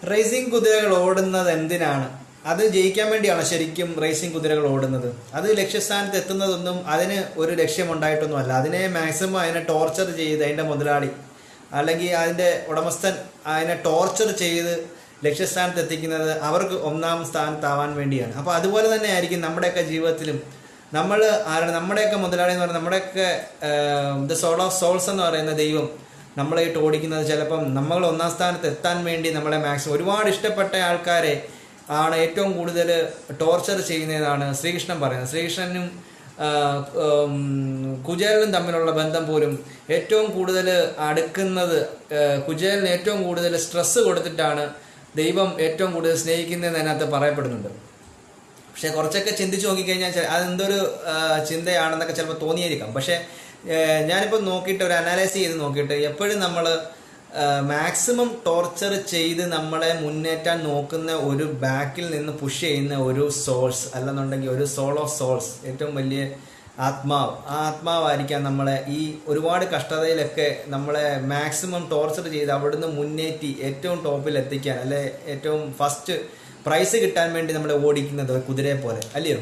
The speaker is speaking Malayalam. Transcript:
റേസിംഗ് കുതിരകൾ ഓടുന്നത് എന്തിനാണ്? അത് ജയിക്കാൻ വേണ്ടിയാണ് ശരിക്കും റേസിംഗ് കുതിരകൾ ഓടുന്നത്. അത് ലക്ഷ്യസ്ഥാനത്ത് എത്തുന്നതൊന്നും അതിന് ഒരു ലക്ഷ്യമുണ്ടായിട്ടൊന്നുമല്ല. അതിനെ മാക്സിമം അതിനെ ടോർച്ചർ ചെയ്ത് അതിൻ്റെ മുതലാളി അല്ലെങ്കിൽ അതിൻ്റെ ഉടമസ്ഥൻ അതിനെ ടോർച്ചർ ചെയ്ത് ലക്ഷ്യസ്ഥാനത്ത് എത്തിക്കുന്നത് അവർക്ക് ഒന്നാം സ്ഥാനത്താവാൻ വേണ്ടിയാണ്. അപ്പോൾ അതുപോലെ തന്നെ ആയിരിക്കും നമ്മുടെയൊക്കെ ജീവിതത്തിലും. നമ്മൾ ആരാണ്? നമ്മുടെയൊക്കെ മുതലാളി എന്ന് പറയുന്നത്, നമ്മുടെയൊക്കെ ദ സോൾ ഓഫ് സോൾസ് എന്ന് പറയുന്ന ദൈവം നമ്മളെ ഇട്ട് ഓടിക്കുന്നത് ചിലപ്പം നമ്മൾ ഒന്നാം സ്ഥാനത്ത് എത്താൻ വേണ്ടി നമ്മളെ മാക്സിമം ഒരുപാട് ഇഷ്ടപ്പെട്ട ആൾക്കാരെ ആണ് ഏറ്റവും കൂടുതൽ ടോർച്ചർ ചെയ്യുന്നതാണ് ശ്രീകൃഷ്ണൻ പറയുന്നത്. ശ്രീകൃഷ്ണനും കുചേലനും തമ്മിലുള്ള ബന്ധം പോലും ഏറ്റവും കൂടുതൽ അടുക്കുന്നത് കുചേലന് ഏറ്റവും കൂടുതൽ സ്ട്രെസ് കൊടുത്തിട്ടാണ് ദൈവം ഏറ്റവും കൂടുതൽ സ്നേഹിക്കുന്നതെന്ന് അതിനകത്ത് പറയപ്പെടുന്നുണ്ട്. പക്ഷെ കുറച്ചൊക്കെ ചിന്തിച്ച് നോക്കിക്കഴിഞ്ഞാൽ അതെന്തൊരു ചിന്തയാണെന്നൊക്കെ ചിലപ്പോൾ തോന്നിയിരിക്കാം. പക്ഷേ ഞാനിപ്പോൾ നോക്കിയിട്ട് ഒരു അനാലൈസ് ചെയ്ത് നോക്കിയിട്ട് എപ്പോഴും നമ്മൾ മാക്സിമം ടോർച്ചർ ചെയ്ത് നമ്മളെ മുന്നേറ്റാൻ നോക്കുന്ന ഒരു ബാക്കിൽ നിന്ന് പുഷ് ചെയ്യുന്ന ഒരു സോൾസ് അല്ലെന്നുണ്ടെങ്കിൽ ഒരു സോൾ ഓഫ് സോൾസ്, ഏറ്റവും വലിയ ആത്മാവ്, ആ ആത്മാവായിരിക്കാം നമ്മളെ ഈ ഒരുപാട് കഷ്ടതയിലൊക്കെ നമ്മളെ മാക്സിമം ടോർച്ചർ ചെയ്ത് അവിടുന്ന് മുന്നേറ്റി ഏറ്റവും ടോപ്പിൽ എത്തിക്കാൻ, അല്ലെ ഏറ്റവും ഫസ്റ്റ് പ്രൈസ് കിട്ടാൻ വേണ്ടി നമ്മളെ ഓടിക്കുന്നത് കുതിരയെ പോലെ, അല്ലയോ?